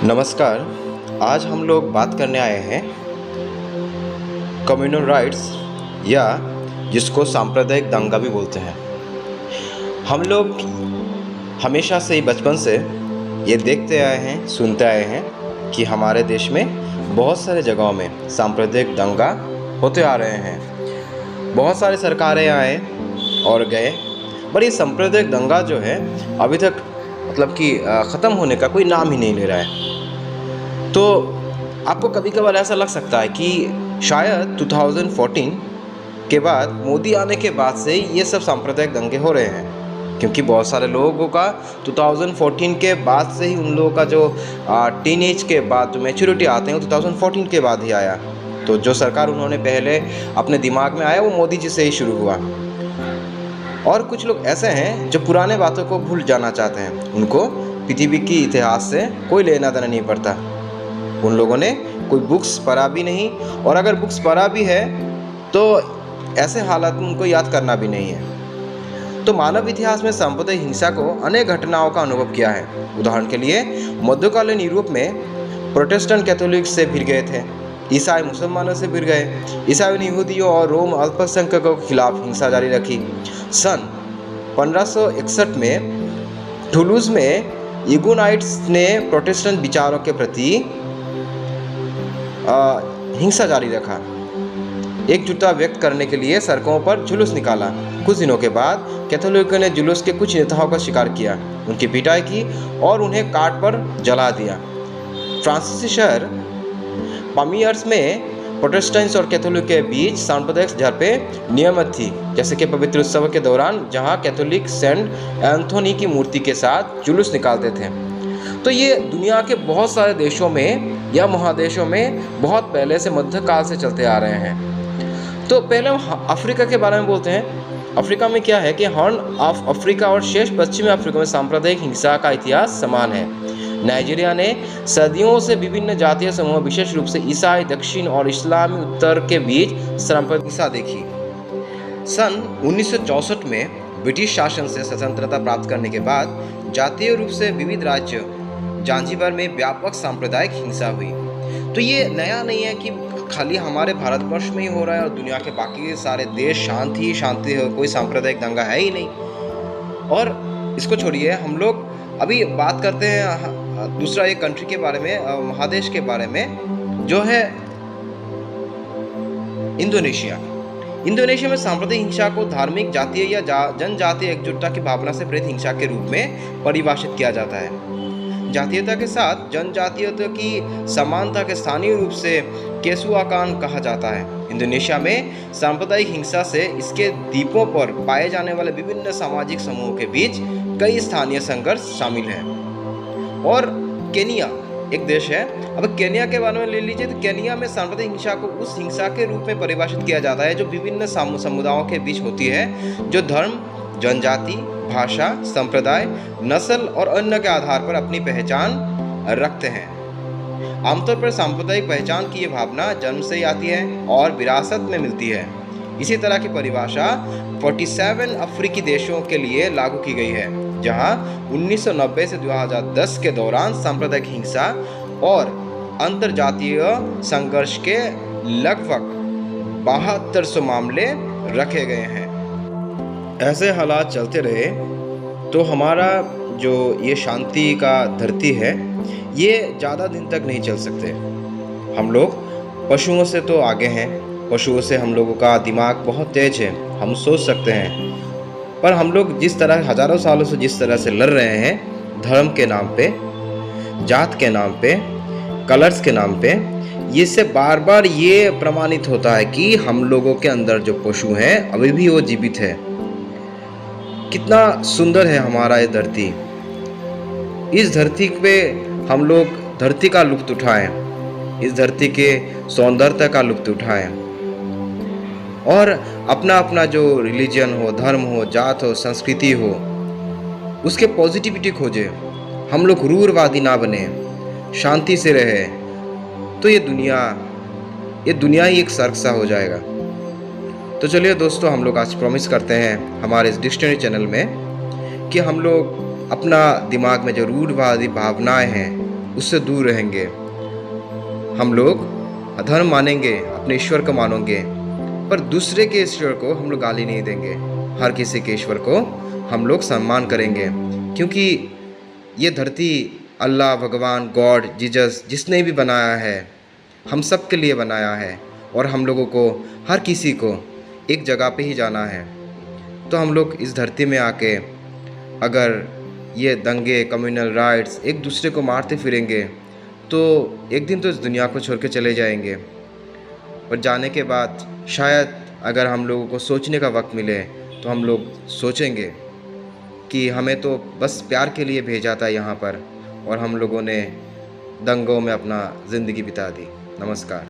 नमस्कार। आज हम लोग बात करने आए हैं कम्युनल राइट्स या जिसको सांप्रदायिक दंगा भी बोलते हैं। हम लोग हमेशा से ही बचपन से ये देखते आए हैं, सुनते आए हैं कि हमारे देश में बहुत सारे जगहों में सांप्रदायिक दंगा होते आ रहे हैं। बहुत सारी सरकारें आए और गए, पर ये सांप्रदायिक दंगा जो है अभी तक ख़त्म होने का कोई नाम ही नहीं ले रहा है। तो आपको कभी कभार ऐसा लग सकता है कि शायद 2014 के बाद, मोदी आने के बाद से ये सब सांप्रदायिक दंगे हो रहे हैं, क्योंकि बहुत सारे लोगों का 2014 के बाद से ही, उन लोगों का जो टीनेज के बाद जो मैच्योरिटी आते हैं वो 2014 के बाद ही आया। तो जो सरकार उन्होंने पहले अपने दिमाग में आया वो मोदी जी से ही शुरू हुआ। और कुछ लोग ऐसे हैं जो पुराने बातों को भूल जाना चाहते हैं, उनको पृथ्वी की इतिहास से कोई लेना देना नहीं पड़ता। उन लोगों ने कोई बुक्स पढ़ा भी नहीं, और अगर बुक्स पढ़ा भी है तो ऐसे हालात में उनको याद करना भी नहीं है। तो मानव इतिहास में सांप्रदायिक हिंसा को अनेक घटनाओं का अनुभव किया है। उदाहरण के लिए मध्यकालीन यूरोप में प्रोटेस्टेंट कैथोलिक से भिड़ गए थे, ईसाई मुसलमानों से भिड़ गए, ईसाई ने यहूदियों और रोम अल्पसंख्यकों के खिलाफ हिंसा जारी रखी। सन 1561 में टूलूज़ में ह्यूगेनॉट्स ने प्रोटेस्टेंट विचारों के प्रति हिंसा जारी रखा। एकजुटता व्यक्त करने के लिए सड़कों पर जुलूस निकाला। कुछ दिनों के बाद कैथोलिकों ने जुलूस के कुछ नेताओं का शिकार किया, उनकी पिटाई की और उन्हें काट पर जला दिया। फ्रांसीसी शहर पामियर्स में प्रोटेस्टेंट्स और कैथोलिक के बीच सांप्रदायिक झड़पें नियमित थी, जैसे कि पवित्र उत्सव के दौरान, जहां कैथोलिक सेंट एंथोनी की मूर्ति के साथ जुलूस निकालते थे। तो ये दुनिया के बहुत सारे देशों में या महादेशों में बहुत पहले से मध्यकाल से चलते आ रहे हैं। तो पहले हम अफ्रीका के बारे में बोलते हैं। अफ्रीका में क्या है कि हॉर्न ऑफ अफ्रीका और शेष पश्चिमी अफ्रीका में सांप्रदायिक हिंसा का इतिहास समान है। नाइजीरिया ने सदियों से विभिन्न जातीय समूह, विशेष रूप से ईसाई दक्षिण और इस्लामी उत्तर के बीच सांप्रदायिक हिंसा देखी। सन 1964 में ब्रिटिश शासन से स्वतंत्रता प्राप्त करने के बाद जातीय रूप से विविध राज्य ज़ांज़ीबार में व्यापक सांप्रदायिक हिंसा हुई। तो ये नया नहीं है कि खाली हमारे भारतवर्ष में ही हो रहा है और दुनिया के बाकी सारे देश शांति शांति है, कोई सांप्रदायिक दंगा है ही नहीं। और इसको छोड़िए, हम लोग अभी बात करते हैं दूसरा एक कंट्री के बारे में, महादेश के बारे में, जो है इंडोनेशिया। इंडोनेशिया में सांप्रदायिक हिंसा को धार्मिक, जातीय या जनजातीय एकजुटता की भावना से प्रेरित हिंसा के रूप में परिभाषित किया जाता है। जातीयता के साथ जनजातीयता की समानता के स्थानीय रूप से केसुआकान कहा जाता है। इंडोनेशिया में सांप्रदायिक हिंसा से इसके द्वीपों पर पाए जाने वाले विभिन्न सामाजिक समूहों के बीच कई स्थानीय संघर्ष शामिल हैं। और केनिया एक देश है। अब केनिया के बारे में ले लीजिए, तो केनिया में सांप्रदायिक हिंसा को उस हिंसा के रूप में परिभाषित किया जाता है जो विभिन्न समुदायों के बीच होती है, जो धर्म, जनजाति, भाषा, संप्रदाय, नस्ल और अन्य के आधार पर अपनी पहचान रखते हैं। आमतौर पर सांप्रदायिक पहचान की ये भावना जन्म से ही आती है और विरासत में मिलती है। इसी तरह की परिभाषा 47 अफ्रीकी देशों के लिए लागू की गई है, जहां 1990 से 2010 के दौरान सांप्रदायिक हिंसा और अंतरजातीय संघर्ष के लगभग 7200 मामले रखे गए हैं। ऐसे हालात चलते रहे तो हमारा जो ये शांति का धरती है ये ज़्यादा दिन तक नहीं चल सकते। हम लोग पशुओं से तो आगे हैं, पशुओं से हम लोगों का दिमाग बहुत तेज है, हम सोच सकते हैं, पर हम लोग जिस तरह हज़ारों सालों से जिस तरह से लड़ रहे हैं, धर्म के नाम पे, जात के नाम पे, कलर्स के नाम पे, इससे बार बार ये प्रमाणित होता है कि हम लोगों के अंदर जो पशु हैं अभी भी वो जीवित है। कितना सुंदर है हमारा ये धरती। इस धरती पे हम लोग धरती का लुत्फ़ उठाएं, इस धरती के सौंदर्यता का लुत्फ़ उठाएं और अपना अपना जो रिलीजन हो, धर्म हो, जात हो, संस्कृति हो, उसके पॉजिटिविटी खोजें। हम लोग क्रूरवादी ना बने, शांति से रहे, तो ये दुनिया ही एक स्वर्ग सा हो जाएगा। तो चलिए दोस्तों, हम लोग आज प्रॉमिस करते हैं हमारे इस डिक्शनरी चैनल में कि हम लोग अपना दिमाग में जो रूढ़वादी भावनाएं हैं उससे दूर रहेंगे। हम लोग धर्म मानेंगे, अपने ईश्वर को मानेंगे, पर दूसरे के ईश्वर को हम लोग गाली नहीं देंगे। हर किसी के ईश्वर को हम लोग सम्मान करेंगे, क्योंकि ये धरती अल्लाह, भगवान, गॉड, जीसस जिसने भी बनाया है, हम सब के लिए बनाया है, और हम लोगों को, हर किसी को एक जगह पे ही जाना है। तो हम लोग इस धरती में आके अगर ये दंगे, कम्युनल राइट्स, एक दूसरे को मारते फिरेंगे, तो एक दिन तो इस दुनिया को छोड़ के चले जाएंगे। और जाने के बाद शायद अगर हम लोगों को सोचने का वक्त मिले, तो हम लोग सोचेंगे कि हमें तो बस प्यार के लिए भेजा था यहाँ पर, और हम लोगों ने दंगों में अपना ज़िंदगी बिता दी। नमस्कार।